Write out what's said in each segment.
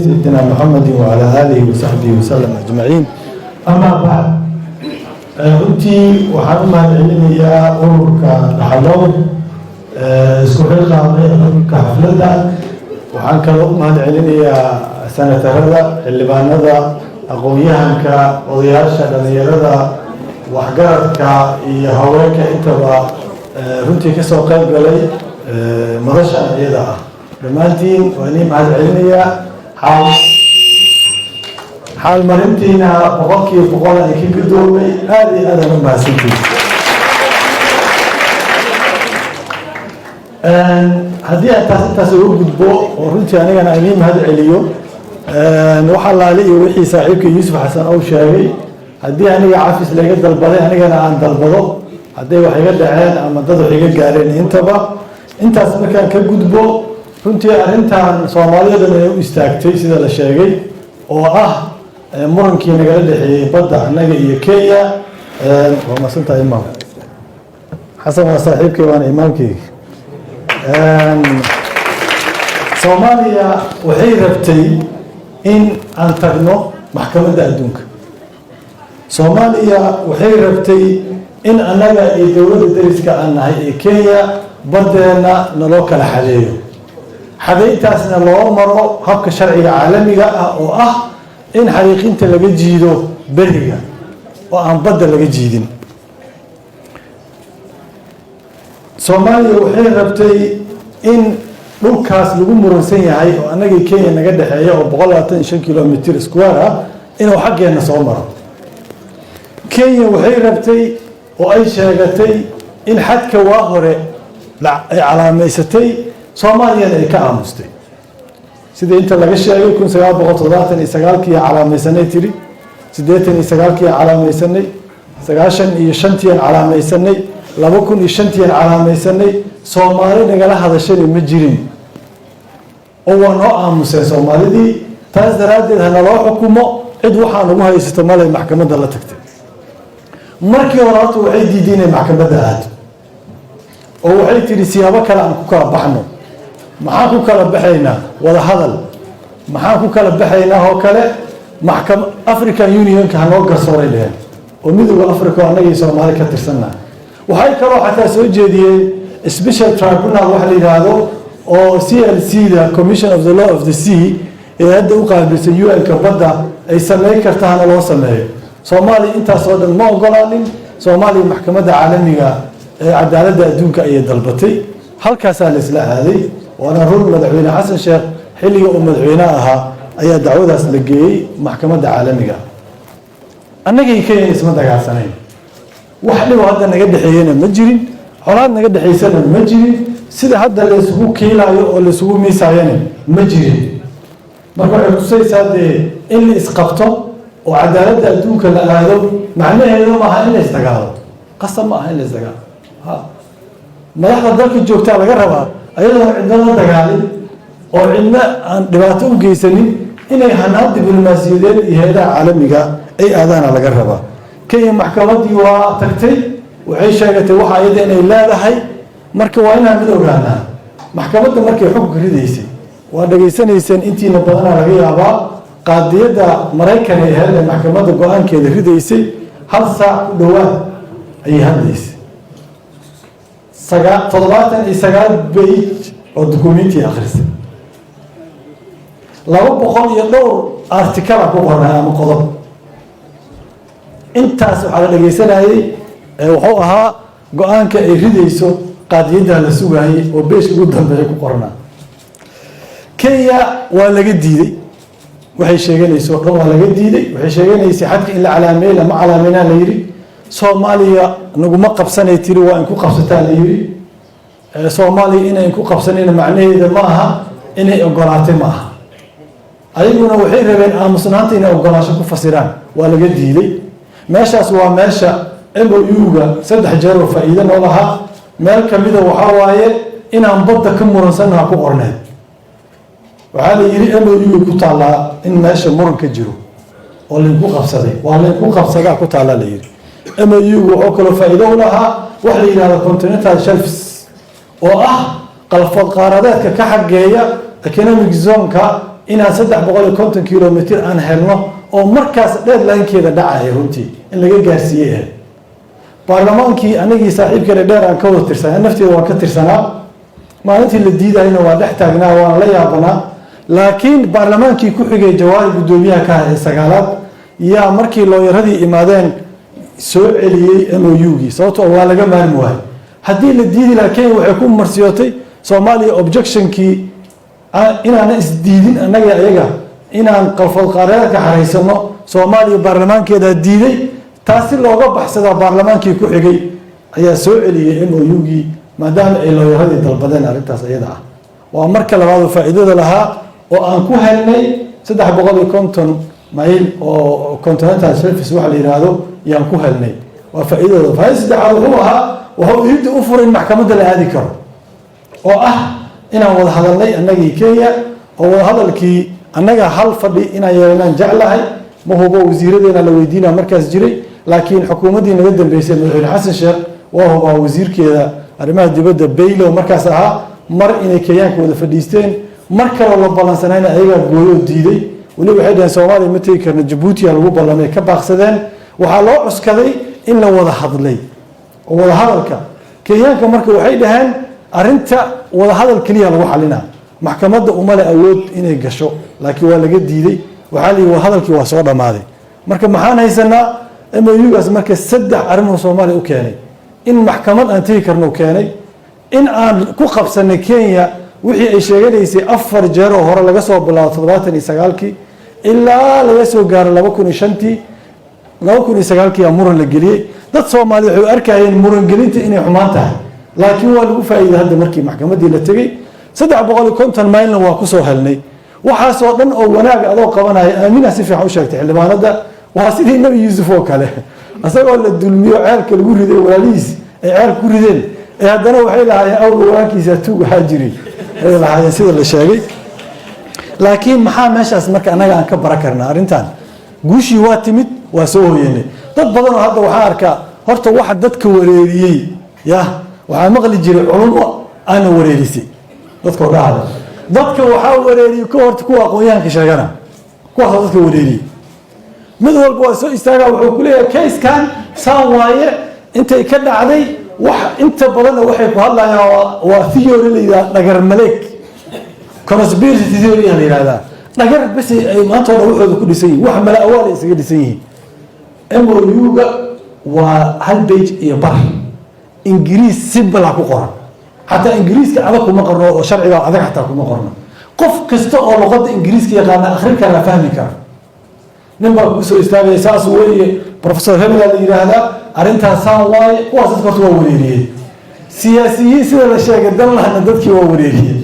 سيدنا محمد وعلى آله وصحبه وسلم أجمعين. أما بعد runtii waxaan u mahadcelinayaa ururka dhaxalow isku xilqaamay ururka xafladda. waxaan kaloo u mahadcelinayaa senatarada, xildhibaanada, aqoon-yahanka, odayaasha, dhalinyarada, waxgaradka iyo haweenka intaba runtii ka soo qayb galay madashan iyada ah. dhammaantiin waa inii mahadcelinayaa. xaal marintiina boqolkiiba boqol ay ka gadoomay aada iyo aadaan u mahadsantiin. haddii aan intaas uga gudbo oo runtii anigana inii mahad celiyo waxaa laali iyo wixii saaxiibka yuusuf xasan ou sheegay. haddii aniga cafis laga dalbaday anigana aan dalbado hadday wax iga dhaceen ama dad wax iga gaareen intaba. intaas markaan ka gudbo runtii arrintan soomaalida dhan ay u istaagtay sida la sheegay oo ah murankii nagala dhexeeyey badda annaga iyo Kenya. waa masantahay imaam xasan waa saaxiibkay waana imaamkeyga. Soomaaliya waxay rabtay in aan tagno maxkamadda adduunka. Soomaaliya waxay rabtay in annaga iyo dowladda dariska aan nahay ee Kenya baddeena naloo kala xadeeyo. xadayntaasna loo maro habka sharciga caalamiga ah oo ah in xariiqinta laga jiido beriga oo aan badda laga jiidin. Soomaaliya waxay rabtay in dhulkaas lagu muransan yahay oo annagii Kenya naga dhexeeya oo 125 kilomitir square ah inuu xaggeena soo maro. Kenya waxay rabtay oo ay sheegatay in xadka waa hore ay calaamaysatay Soomaaliyana ay ka aamustay. sida inta laga sheegay 1979kii calaamaysanay tiri 89kii calaamaysanay 95kii calaamaysanay 2005kii calaamaysanay. Soomaali nagala hadashada ma jirin oo waa noo aamusay Soomaalidii. taas daraaddeed hana loo xukumo cid waxaan ugu haysato malay maxkamadda la tagtay. markii hore horta waxay diideen inay maxkamadda aado oo waxay tiri siyaabo kale aan ku kala baxno. maxaan ku kala baxaynaa wada hadal? maxaan ku kala baxaynaa oo kale maxkamad African Unionka hanoo garsooray lehen oo midowga Afrika annaga Soomaali ka tirsanaa. waxay kaloo xataa soo jeediyeen special tribunal wax la yiraahdo oo CLC da Commission of the Law of the Sea ee hadda u qaabilsan UN-ka badda ay sameyn kartaan loo sameeyo. Soomaaliya intaas oo dhan ma ogolaanin. Soomaaliya maxkamadda caalamiga ee cadaaladda adduunka ayay dalbatay. halkaasaa la isla aaday. waana run madaxweyne xasan sheekh xilliga uu madaxweyne ahaa ayaa dacwadaas la geeyey maxkamadda caalamiga. annagii Kenya isma dagaalsanayn. wax dhibo hadda naga dhexeeyana ma jirin. colaad naga dhexeysana ma jirin. sida hadda la isugu kiilaayo oo la isugu miisaayana ma jirin. marka waxay tusaysaa dee in la isqabto oo cadaaladda adduunka la aado macnaheedu maaha in la isdagaalo. qasab ma aha in la isdagaalo. madaxda dalka joogtaa laga rabaa ayadoo cidna la dagaalin oo cidna aan dhibaato u geysanin inay hanaan diblomaasiyadeed iyo hay'adaha caalamiga ay aadaana laga rabaa. Kenya maxkamaddii waa tagtay waxay sheegatay waxa ayada inay leedahay. marka waa inaan mid ogaanaa maxkamadda markay xukunka ridaysay waa dhageysanayseen intiina badanaa laga yaabaa qaadiyadda Maraykan ee ahayd maxkamadda go-aankeeda ridaysay 1 saac ku dhowaad ayay hadlaysay. 79 page oo dokumenti akhrisay. 200 iyo dhowr article ku qornaa ama qodob. intaas waxaa la dhageysanayay wuxuu ahaa go-aanka ay ridayso qaadiyadda la sugayay oo beeshka ugu dambeeya ku qornaa. Kenya waa laga diiday. waxay sheeganayso dhan waa laga diiday. waxay sheeganaysay xadka in la calaameeyo lama calaameynaa la yiri. Soomaaliya naguma qabsanay tiri waa in ku qabsataa la yiri. Soomaaliya inay ku qabsanayna macnaheedu ma aha inay ogolaatay ma aha. ayaguna waxay rabeen aamusnaanta inay ogolaasho ku fasiraan waa laga diiday. meeshaas waa meesha MOU-ga 3 jeer oo faa'iido noo lahaa. meel kamid ah waxa waaye inaan badda ka muransanaa ku qorneen. waxaa la yiri MOU ku taala in meesha muran ka jiro oo la ku qabsaday waa la ku qabsadaa ku taala la yiri. MOU oo kale faa'iido u lahaa wax la yiraahdo continental shelves oo ah qalfad qaaradeedka ka xageeya economic zone-ka inaan 350 kilomitir aan helno oo markaas deadline-keeda dhacaya runtii in laga gaarsiiyey baarlamaankii anigii saaxiibkeena dheer aan ka wada tirsanaa nafteeda waan ka tirsanaa maalintii la diidayna waa dhex taagnaa waan la yaabanaa laakiin baarlamaankii ku xigay jawaari guddoomiyaha ka ahaa sagaalaad yaa markii looyaradii imaadeen soo celiyey MOU-gii sababtoo waa laga maarmi waayay haddii la diidi lahaa Kenya waxay ku marsiyootay Soomaaliya objectionkii inaan isdiidin annaga ayaga inaan qalfal qaareedka xareysano Soomaaliya baarlamaankeeda diiday taasi looga baxsada baarlamaankii ku xigay ayaa soo celiyay MOU-gii maadaama ay looyaradii dalbadeen arrintaas iyada ah waa marka labaad faa'iidada lahaa oo aan ku helnay 350 mayl oo continental service waxa la yiraahdo yaan ku helnay waa faa'iidada saddexaad wuxuu ahaa wuxuu yidhi u furay maxkamadda la aadi karo oo ah inaan wada hadalnay annagii Kenya oo wada hadalkii annaga hal fadhi inaan yeelanaan jeclahay ma hubo wasiiradeena la weydiinaa markaas jiray laakiin xukuumaddii naga dambeysay madaxweyne xasan sheekh waa hubaa wasiirkeeda arrimaha dibadda Baylo markaas ahaa mar inay Kenyaanka wada fadhiisteen mar kale la balansanayna ayaga gooyo diiday wali waxay dhaheen Soomaaliya ma tagi karno Djibouti lagu ballamay ka baaqsadeen waxaa loo cuskaday in la wada hadlay oo wada hadalka Kenyaanka marka waxay dhaheen arinta wada hadal kaliya lagu xalinaa maxkamadda uma leh awood inay gasho laakiin waa laga diiday waxa la wada hadalkii waa soo dhamaaday marka maxaan haysanaa MOU-gaas marka 3 arrimo Soomaaliya u keenay in maxkamad aan tagi karno keenay in aan ku qabsanay Kenya wixii ay sheeganaysay 4 jeer oo hore laga soo bilaabo 79kii ilaa laga soo gaaro 2009kii muran la geliyay dad Soomaali waxay arkayeen muran gelinta inay xumaan tahay laakiin waa lagu faa'iiday hadda markii maxkamaddii la tagay 350 maylna waa ku soo helnay waxaas oo dhan oo wanaag adoo qabanaya aamina si fiican u sheegtay xildhibaanada waa sidii nabi yuusuf oo kale asagoo la dulmiyo ceelka lagu riday walaalihiis ay ceel ku rideen ee haddana waxay lahaayeen awr wanaagkiisa tuug waxaa jiray ay lahaayeen sida la sheegay laakiin maxaa meeshaas marka anaga aan ka bara karnaa arrintan guushii waa timid waa soo hooyanay dad badan oo hadda waxaa arkaa horta waxa dadka wareeriyey waxaa maqli jiray culummo aana wareerisay dadka oo dhacda dadka waxaa wareeriyey ka horta kuwa aqoonyahanka sheegana kuwaas dadka wareeriyey mid walba waa soo istaagaa wuxuu ku leeyahay kayskan saan waaye intay ka dhacday wax inta badanna waxay ku hadlayaan waa theory la yidhaahdo dhagar maleeg conspiracy theory la yidhaahdaa dhagar bas ay maanta oo waxooda ku dhisan yihiin wax mala awaal ay isaga dhisan yihiin MOU-ga waa hal page iyo bar ingiriis simple ku qoran xataa ingiriiska adag kuma qorno oo sharciga adag xataa kuma qorno qof kasta oo luqadda ingiriiska yaqaan akhrin kara fahmi kara ninbaa ku soo istaagay saas weeye professor Hebel la yiraahdaa arintaas saan waaye kuwaas dadka waa wareeriyay siyaasiyiin sida la sheegay dan lahna dadkii waa wareeriyay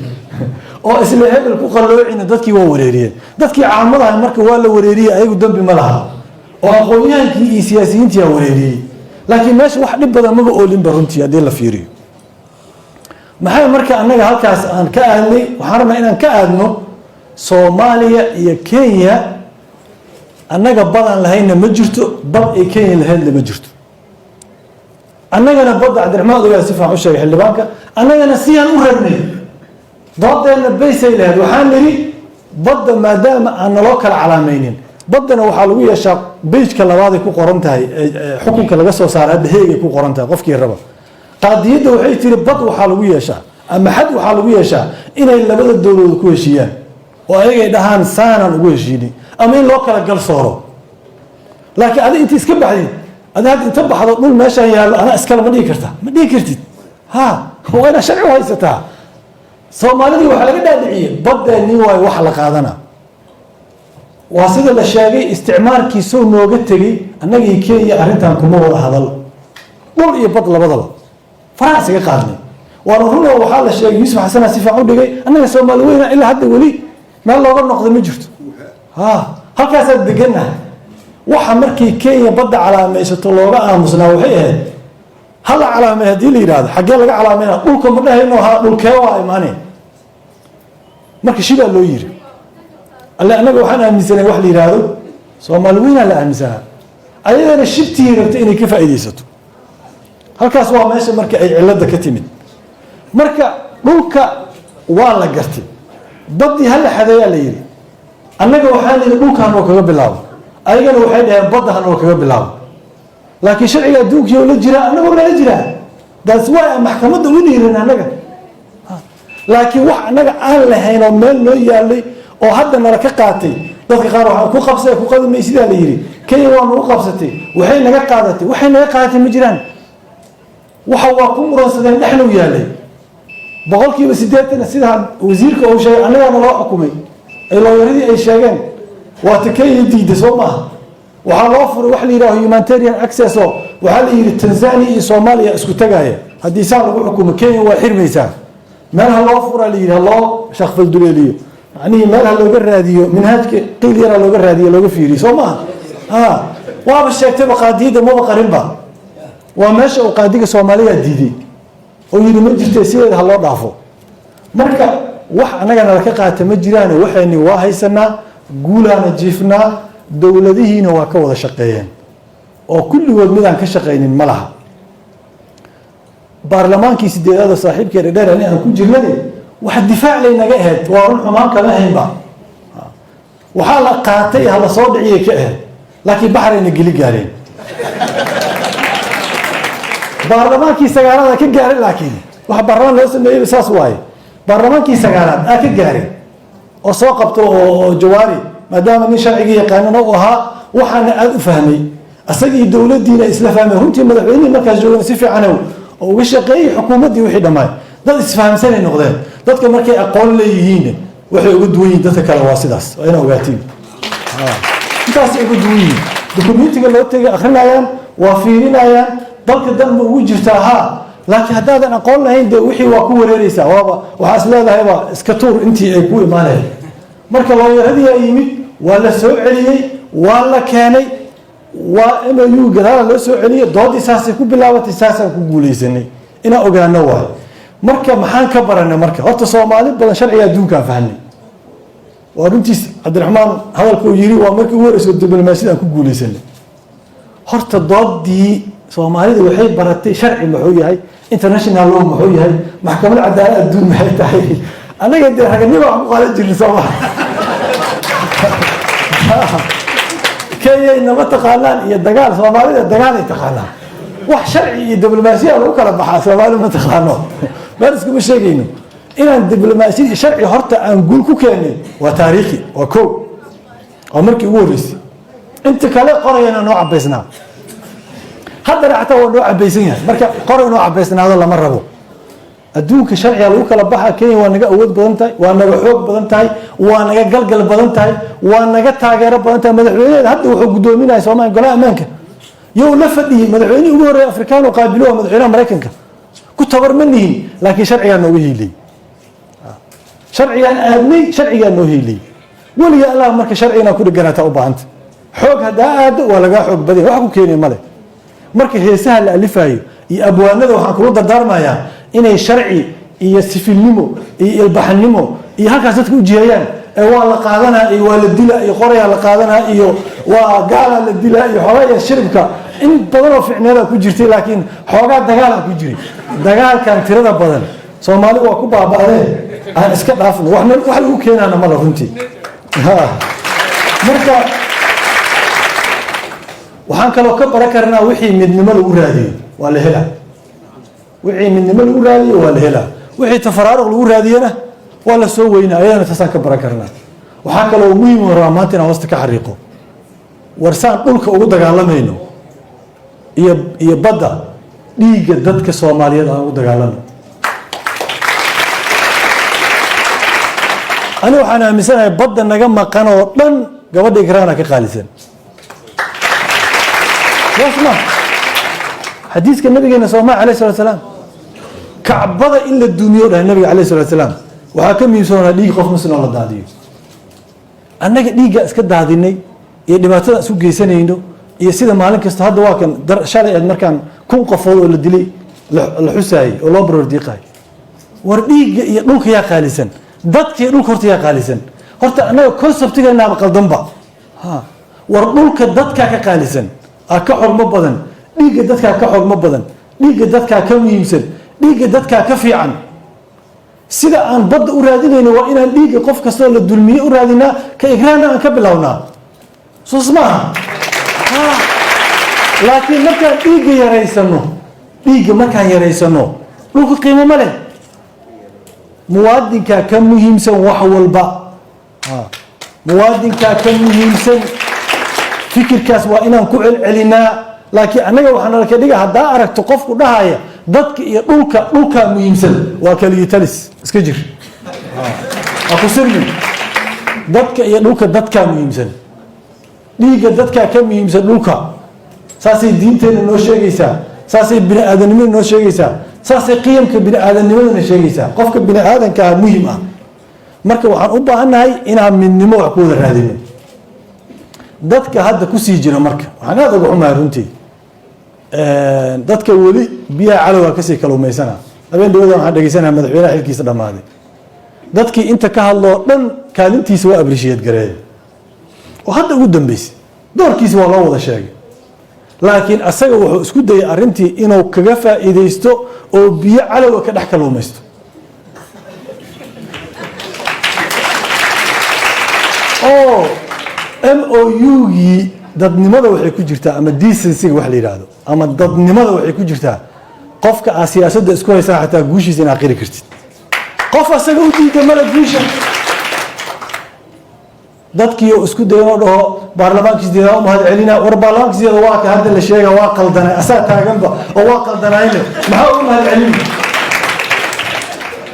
oo isla Hebel ku qalloocina dadkii waa wareeriyay dadkii caamadaha marka waa la wareeriyay ayagu dambi ma laha oo aqoonyahankii iyo siyaasiyiintii waa wareeriyay laakiin meesha wax dhib badan ma oolin baruntii hadii la fiiriyo maxay marka annaga halkaas aan ka aadnay waxaan rabnaa inaan ka aadno Soomaaliya iyo Kenya annaga badan lahayna ma jirto bad ay Kenya lahayd ma jirto annagana badda Cabdiraxmaan ogaa si fiican u sheegay xildhibaanka annagana siyaan u rabnay badeena baysay lahayd waxaan niri badda maadaama aan loo kala calaamaynin baddana waxaa lagu yeeshaa page-ka labaad ay ku qoran tahay xukunka laga soo saaray hadda heegay ku qoran tahay qofkii raba qaadiyadda waxay tiri bad waxaa lagu yeeshaa ama xad waxaa lagu yeeshaa inay labada dowladood ku heshiiyaan oo ayagay dhahaan saanaan ugu heshiini ama in loo kala gal sooro laakiin adiga inta iska baxdid adiga hadda inta baxdo dhul meeshaan yaallo ana iskala ma dhihi kartaa ma dhihi kartid waa inaa sharci u haysataa soomaalidii waxaa laga dhaadhiciyey baddeenii waayo wax la qaadana waa sida la sheegay isticmaalkii soo nooga tegey annagii Kenya arrintan kuma wada hadal dhul iyo bad labadaba faraha isaga qaadnay waana run oo waxaa la sheegay Yuusuf Xasan si fiican u dhigay annaga Soomaali weyna ilaa hadda weli meel looga noqdo ma jirto halkaas aad deganahay waxa markii Kenya badda calaamaysato looga aamusnaa waxay ahayd hal calaamay hadii la yiraahdo xagee laga calaameynaa dhulka ma dhahayno dhulkee waa imaanay marka shida loo yiri alla anaga waxaan aaminsanay wax la yiraahdo Soomaali weyna la aaminsanaa ayadana shibtii rabtay inay ka faa'iideysato halkaas waa meesha marka ay cilada ka timid marka dhulka waa la gartay badii hal xadeeyaa la yiri annaga waxaan idhi dhulkaan oo kaga bilaabo ayagana waxay dhaheen baddahan oo kaga bilaabo laakiin sharciga adduunkii oo la jiraa annagoo nala jiraa daas waa maxkamadda u dhiirin annaga laakiin wax annaga aan lahayn oo meel noo yaalay oo hadda nala ka qaatay dadka qaar waxaan ku qabsay ku qadimay sidaa la yidhi kenya waa nagu qabsatay waxay naga qaadatay ma jiraan waxa waa ku muransadeen dhexnuu yaalay boqolkiiba 80 sidaa wasiirka uu sheegay annagana loo xukumay ay looyaradii ay sheegeen waa takay diiday soo maaha waxaa loo furay wax la yidhaaho humanitarian access oo waxaa la yidhi Tanzania iyo Soomaaliya isku tagaaya haddii saa lagu xukumo Kenya waa xirmaysaa meelaha loo furaa la yidhaha loo shaqfal duleeliyo yacnii meelaha looga raadiyo minhaajka qiil yaraa looga raadiyo looga fiiriyo soo maaha waaba sheegtayba qaadiyadda maba qarinba waa meesha uu qaadiga Soomaaliya diiday oo yidhi ma jirtay sideeda ha loo dhaafo marka wax annagana la ka qaata ma jiraan waxayni waa haysanaa guulaana jiifnaa dowladihiina waa ka wada shaqeeyeen oo kulligood midaan ka shaqaynin ma laha baarlamaankii sideedada saaxiibkeeda dheer aan ku jirnay wax difaac laynaga ahayd waa run xumaan kama haynba waxaa la qaatay hala soo dhiciyay ka ahayd laakiin baxrayna geli gaareen baarlamaankii sagaalaad ka gaaray laakiin wax baarlamaan loo sameeyay saas waaye baarlamaankii sagaalaad ka gaaray oo soo qabto oo jawaari maadaama nin sharciga yaqaanana uu ahaa waxaana aad u fahmay asagii dowladdiina isla fahmay runtii madaxweynihii markaas joogay si fiican oo uga shaqeeyay xukuumaddii wixii dhammaay dad isfahamsanay noqdeen dadka markay aqoon leeyihiin waxay uga duwan yihiin dadka kale waa sidaas waa inaa ogaatiin intaasay uga duwan yihiin dukumentiga loo tegay akhrinayaan waa fiirinayaan dalka danba ugu jirtaa haa laakiin haddaadan aqoon lahayn dee wixii waa ku wareereysaa waaba waxaa is leedahayba iska tuur intii ay ku imaanayeen marka looyaradii ay yimid waa la soo celiyey waa la keenay waa MOU gadaala loo soo celiyey doodii saasay ku bilaabatay saasaan ku guulaysanay inaan ogaano waayo marka maxaan ka baranay marka horta Soomaali badan sharciga adduunka fahanay waa runtiis Cabdiraxmaan hadalku yiri waa markii ugu horeysay diblomaasiyada aan ku guulaysanay horta doodii Soomaalida waxay baratay sharci muxuu yahay international law muxuu yahay maxkamadda cadaalad adduun maxay tahay anaga dee raganimo aan ku qaadan jirnay Soomaali Kenya inama taqaanaan iyo dagaal Soomaalida dagaal ay taqaanaan wax sharci iyo diblomaasiya lagu kala baxaa Soomaali ma taqaano bal iskuma sheegayno inaan diblomaasiya sharci horta aan guul ku keenay waa taariikhi waa koow oo markii ugu horeysay inta kale qorayna noo cabaysnaa hadda xataa waa noo cabaysan yahay marka qoray noo cabaysnaado lama rabo adduunka sharciga lagu kala baxa Kenya waa naga awood badan tahay waa naga xoog badan tahay waa naga galgal badan tahay waa naga taageero badan tahay madaxweynaha hadda wuxuu gudoominayaa Soomaaliya golaha ammaanka yow la fadhiyay madaxweynihii ugu horeeyay Afrikaan oo qaabilo madaxweynaha Mareykanka ku tabarmanihin laakiin sharciga nooga hiilay sharcigan aadnay sharciga noo hiilay waliga Allah marka sharciina ku dhiganaata u baahanta xoog hadaa aad waa laga xoog badan wax ku keenay male marka heesaha la alifayo iyo abwaanada waxaan kula dardaarmayaa inay sharci iyo sifilnimo iyo ilbaxnimo iyo halkaas dadku u jeeyaan ee waa la qaadanaa iyo waa la dilaa iyo qoraya la qaadanaa iyo waa gaala la dilaa iyo xogaa shiribka in badan oo ficneeda ku jirtay laakiin xogaa dagaal ku jiray dagaalkan tirada badan Soomaali waa ku baaba'deen aan iska dhaafno wax lagu keenana ma la runtii marka waxaan kaloo ka baran karnaa wixii midnimo lagu raadiyo waa la helaa wixii midnimo lagu raadiyo waa la helaa wixii tafaraaruq lagu raadiyana waa la soo weynaa ayadana taasaan ka baran karnaa waxaa kaloo muhiim u rabaa maanta inaan hoosta ka xariiqo warsaan dhulka ugu dagaalamayno iyo badda dhiigga dadka Soomaaliyeed aan ugu dagaalano ani waxaan aaminsanahay badda naga maqan oo dhan gabadha Ikraana ka qaalisan يسمع حديث النبي صلى الله عليه وسلم كعبده إلا الدنيا ده النبي عليه الصلاة والسلام وحكم يسون لي قف مسلم الله داديو أنك لي جالس كده هذيني يدبعتها سوق جيسانينه يصير مالك استهاد واكن در شارع المكان كون قفول ولا دلي الحساي ولا برور دقاي ورديق يقولك يا خالصا ضدك يقولك هرت يا خالصا هرت أنا كل سبتي أنا بقدم ها وردولك ضدك كخالصا أكحر مبادن ديجا دتك كحر مبادن ديجا دتك كميمسن ديجا دتك كفيعن sida aan badda u raadinayno waa inaan dhiigga qof kastoo la dulmiye u raadinaa ka igraanna aan ka bilownaa soos maaha laakiin markaan dhiigga markaan yaraysano dhulka qiimo ma leh muwaadinkaa ka muhiimsan wax walba muwaadinkaa ka muhiimsan fikirkaas waa inaan ku celcelinaa laakiin annaga waxaa nala ka dhiga haddaa aragto qofku dhahaya dadka iyo dhulkaa muhiimsan waa keligii talis iska jir ha ku sirmin dadka iyo dhulka dadkaa muhiimsan dhiigga dadkaa ka muhiimsan dhulka saasay diinteena noo sheegaysaa saasay bini aadanimada noo sheegaysaa saasay qiyamka bini aadanimadana sheegaysaa qofka bini aadankaa muhiim ah marka waxaan u baahannahay inaan midnimo wax ku wada raadino dadka hadda kusii jira marka waxaan aada uga xumahay runtii dadka weli biyaha calowga kasii kaluumaysana habeen dhawada waxaan dhegeysanaya madaxweynaha xilkiisa dhammaaday dadkii inta ka hadloo dhan kaalintiisa waa abrishiyeed gareeya oo hadda ugu dambeysay doorkiisa waa loo wada sheegay laakiin asaga wuxuu isku dayay arrintii inuu kaga faa'iidaysto oo biyo calowga ka dhex kaluumaysto oo MOU-gii dadnimada waxay ku jirtaa ama decency wax la yiraahdo ama dadnimada waxay ku jirtaa qofka aad siyaasadda isku haysaa xataa guushiisa inaad qiri kartid qof asaga u diida mala guusha dadkii oo isku dayanoo dhaho baarlamaankiisdeeda u mahad celina war baarlamaankiisdeeda waa ka hadda la sheega waa qaldanay asaa taaganba oo waa qaldanayne maxaa ugu mahad celina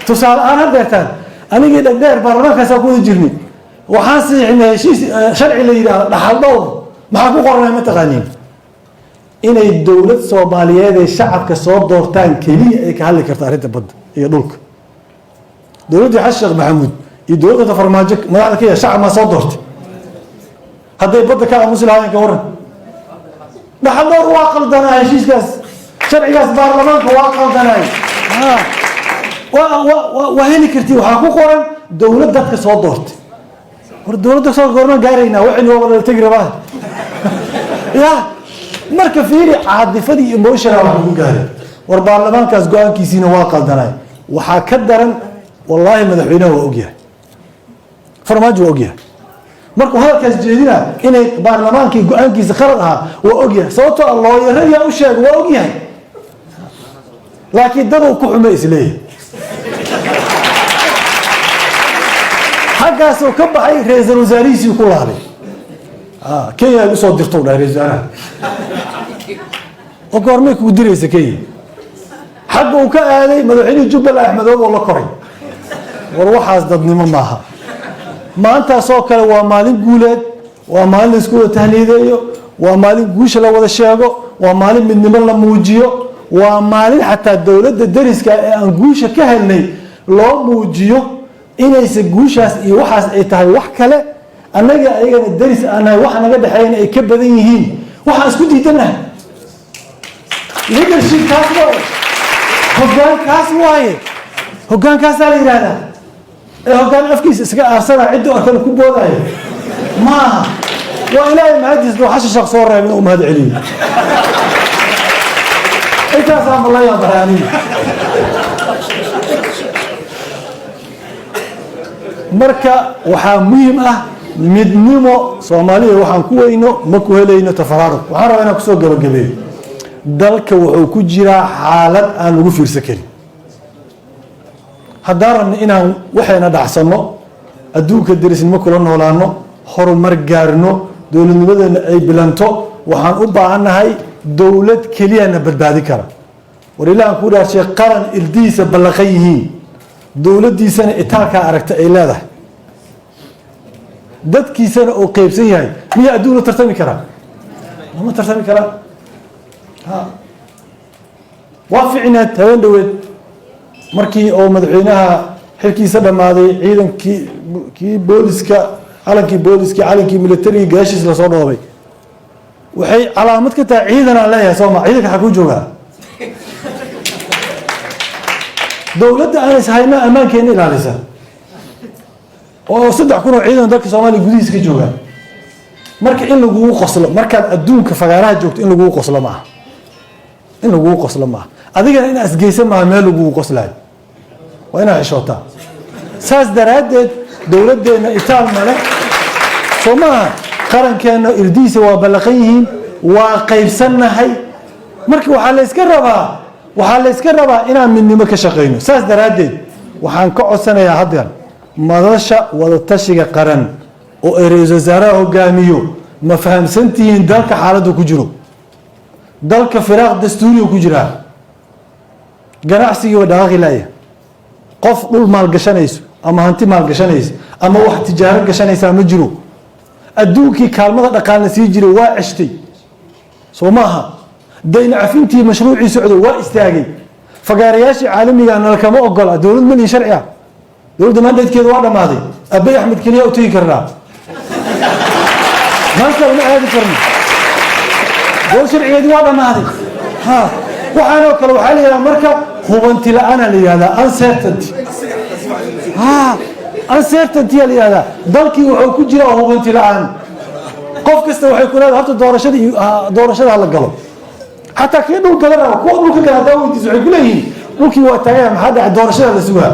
tusaale aan haddeertaan anigii dhagdheer baarlamaankaasaa ku wada jirnay waxaan siixinay heshiis sharci la yidhaahdo dhaxal dhowr maxaa ku qornay ma taqaaniin inay dowlad soomaaliyeed ee shacabka soo doortaan keliya ay ka hadli karto arrinta badda iyo dhulka dowladdii xasan sheekh maxamuud iyo dowladda farmaajo madaxda kenya shacab maa soo doortay hadday badda ka aamusi lahaayeen ka waran dhaxal dhowr waa qaldanaa heshiiskaas sharcigaas baarlamaanka waa qaldanay waa heli kartii waxaa ku qoran dowlad dadka soo doortay war dowladda soo goorma gaaraynaa waxaynu waa wada tegi rabaa ya marka fiiri caadifadii emotional wax lagu gaaray war baarlamaankaas go-aankiisiina waa qaldanay waxaa ka daran wallaahi madaxweynaha waa ogyahay farmaajo waa ogyahay markuu hadalkaas jeedina inay baarlamaankii go-aankiisa khalad ahaa waa ogyahay sababtoo ah looyarayaa u sheega waa ogyahay laakiin daduu ku xume isleeyahay xaggaasoo ka baxay ra-iisul wasaarihiisii ku laabay kenya ay usoo dirto dhahay ra-isul wasaaraha oo goormay kugu diraysa kenya xagga uu ka aaday madaxweynihii jubbaland axmedoob oo la koray war waxaas dadnimo maaha maantaasoo kale waa maalin guuleed waa maalin la isku wada tahniideeyo waa maalin guusha la wada sheego waa maalin midnimo la muujiyo waa maalin xataa dowladda dariska ee aan guusha ka helnay loo muujiyo inaysa guushaas iyo waxaas ay tahay wax kale annaga ayagana daris aan nahay waxa naga dhexeeyana ay ka badan yihiin waxaan isku diidanahay leadership kaas waaye hoggaankaas waaye hoggaankaasaa la yidhaahdaa ee hoggaan afkiisa iskaga aarsana cidda oo kale ku boodaayo maaha waa ilaahay mahadiis doo xasha shaq soo reeb inuu mahad celiyo intaasaa malaya baraaniyo marka waxaa muhiim ah midnimo soomaalida waxaan ku weyno ma ku helayno tafaraaruq waxaan rabaa inaan kusoo gabagabeeyo dalka wuxuu ku jiraa xaalad aan lagu fiirsan karin haddaan rabno inaan waxayna dhacsanno adduunka derisnimo kula noolaano horumar gaarno dowladnimadeena ay bilanto waxaan u baahannahay dowlad keliyana badbaadi kara war ilaahan ku dhaarshay qaran ildihiisa ballaqan yihiin dowladdiisana itaalkaa aragta ay leedahay dadkiisana oo qeybsan yahay miyaa adduun la tartami karaa lama tartami karaa waa ficneed habeen dhaweed markii oo madaxweynaha xilkiisa dhammaaday ciidankii kii booliska calankii militariga gaashiis lasoo dhoobay waxay calaamad ka tahay ciidan aan leeyahay sooma ciidanka xaa kuu joogaa dowladda aanas hayna ammaankeena ilaalisa oo 3,000 oo ciidan dalka Soomaaliya gudihiisa ka jooga marka in lagu qoslo markaad adduunka fagaaraha joogto in lagu qoslo ma adigana in asgeysan ma meel lagu qoslay waa inaad xishootaa saas daraaddeed dowladdeena itaal male soo maaha qarankeena irdiisa waa ballaqan yihiin waa qaybsannahay marka waxaa la iska rabaa inaan midnimo ka shaqayno saas daraaddeed waxaan ka codsanayaa haddeer madasha wadatashiga qaran oo ay ra-iisul wasaaraha hogaamiyo ma fahamsantihiin dalka xaaladda ku jiro dalka firaaq dastuuriga ku jiraa ganacsigii waa dhaqaaqi laaya qof dhul maalgashanayso ama hanti maalgashanaysa ama wax tijaaro gashanaysaa ma jiro adduunkii kaalmada dhaqaalna sii jiray waa ceshtay soo maaha dayn cafintii mashruucii socday waa istaagay fagaarayaashii caalamiga nala kama ogola dowlad malin sharci ah dowladda maandheedkeeda waa dhammaaday abay axmed keliya u tegi karnaa maanta uma aadi karno dowlad sharcigeedii waa dhammaaday waxaanoo kale waxaa la yidhahdaa marka hubanti la-aana la yihahdaa uncertainty uncertainty la yihahdaa dalkii wuxuu ku jira hubanti la-aan qof kasta waxay ku leedahay horta doorashada hala galo xataa kii dhul gala raba kuwa dhulka gala hadaa weydiis waxay ku leeyihiin dhulkii waa taagaya maxaa dhacay doorashada la sugaa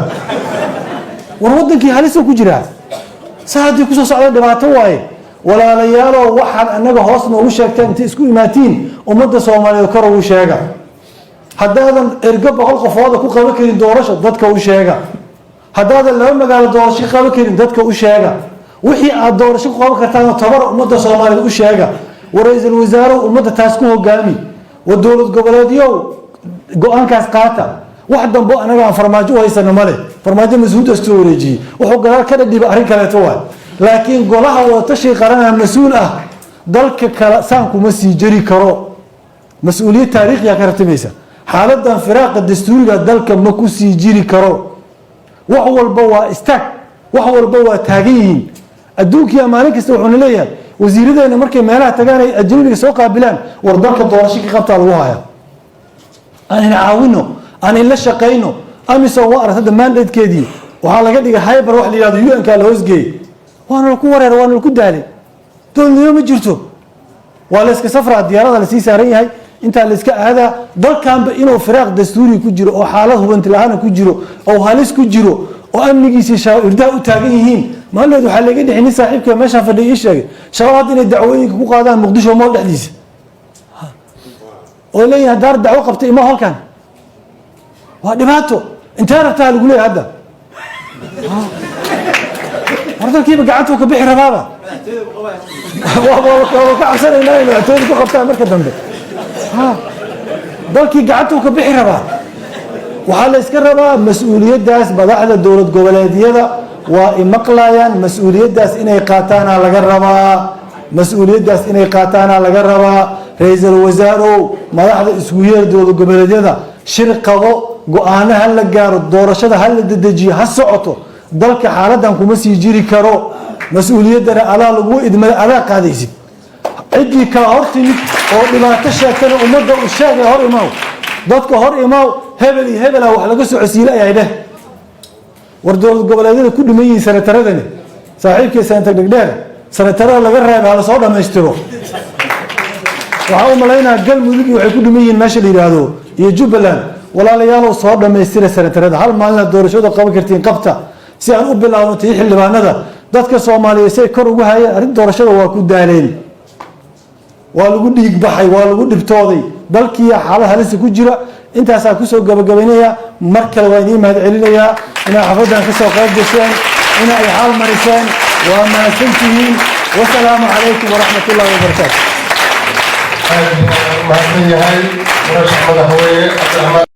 war wadankii halisa ku jiraa saa haddii kusoo socda dhibaato waaye walaalayaalow waxaan annaga hoos noogu sheegteen intay isku imaatiin ummadda soomaaliyeed kor ugu sheega haddaadan ergo 100 qofooda ku qaban karin doorasho dadka u sheega haddaadan laba magaalo doorasho qaban karin dadka u sheega wixii aad doorasho ku qaban kartaan tabar ummadda soomaaliyeed u sheega waraysul wasaaruhu ummadda taas ku hogaami ودولة قبلاتيو قوان كاس قاتا واحد دنبو أنا قام فرماجو هاي سنة ماله فرماجو مسؤول استوريجي وحق قال كذا دي بأرين كلاتوال لكن قولها وتشي قرنها مسؤولة ضلك كلاسانكو مسي جري كرو مسؤولية تاريخ يا كرتميسا حالة انفراق الدستوري ضلك مكوسي جري كرو وهو البوا استك وهو البوا تاجين الدوك يا مالك استوحون ليا وزيرده markay meelaha tagaan ay ajnabiga soo qaabilaan war dalka doorasho ka qabta lagu haya aan caawino aan la shaqeyno amisa waa aragtida mandatekeedii waxa laga dhigay hyper wax la yiraahdo UN ka la hoosgeey waana ku wareer waana ku daalay dowladnimo ma jirto waa la iska safraa diyaarada la sii saaran yahay inta la iska aada dalkaanba inuu firaaq dastuuri ku jiro oo xaalad hubanti la'aan ku jiro oo halis ku jiro oo amnigiisa shaairdaa u taagan yihiin maalmeed waxaa laga dhixin saaxiibka meesha fadhiyo sheegay shabaab inay dacwooyinka ku qaadaan muqdisho mool dhexdiisa oo leeyahay daar dacwo qabtay ima halkan waa dhibaato inta rabtaa lagu leeyahay hadda wardankiiba gacantu ka bixi rabaaba waa ka cabsanayna inay toodi ku qabtaan marka dambe dalkii gacantu ka bixi rabaa waxaa la iska rabaa mas'uuliyadaas madaxda dowlad goboleedyada waa imaqlayaan mas'uuliyadaas inay qaataana laga rabaa mas'uuliyadaas inay qaataana laga rabaa ra'iisul wasaarow madaxda isku yeer dowlad goboleedyada shirqado go'aanaha la gaaro doorashada hal la dedejiyo ha socoto dalka xaaladan kuma sii jiri karo mas'uuliyadana adaa lagu idmay adaa qaadaysid cidii ka hortimid oo dhibaato sheegtana ummadda u sheegay hor imaaw dadka hor imaaw hebel iyo hebel wax laga soo casiilay ay dheh war dowlad goboleedyada ku dhimayeen sanataradani saaxiibkii sanata dhigdheer sanatarada laga reebay la soo dhameystiro waxa uu maleynaa galmudug waxay ku dhimayeen meesha la yiraahdo iyo Jubbaland walaalayaal soo dhameystira sanatarada hal maalin doorashada qaban kartiin qabta si aan u bilaawno tii xildhibaanada dadka Soomaaliyeed say kor ugu hayeen arin doorashada waa ku daaleen waa lagu dhiig baxay waa lagu dhibtooday dalkii xaalad halis ku jira intaas ku soo gabagabeynaya markale waa inii mahad celinayaa ina xafadan ka soo qayb gashaan ina ay xal marisaan waa mahadsantihiin wassalaamu calaykum waraxmatullaahi wabarakaatuh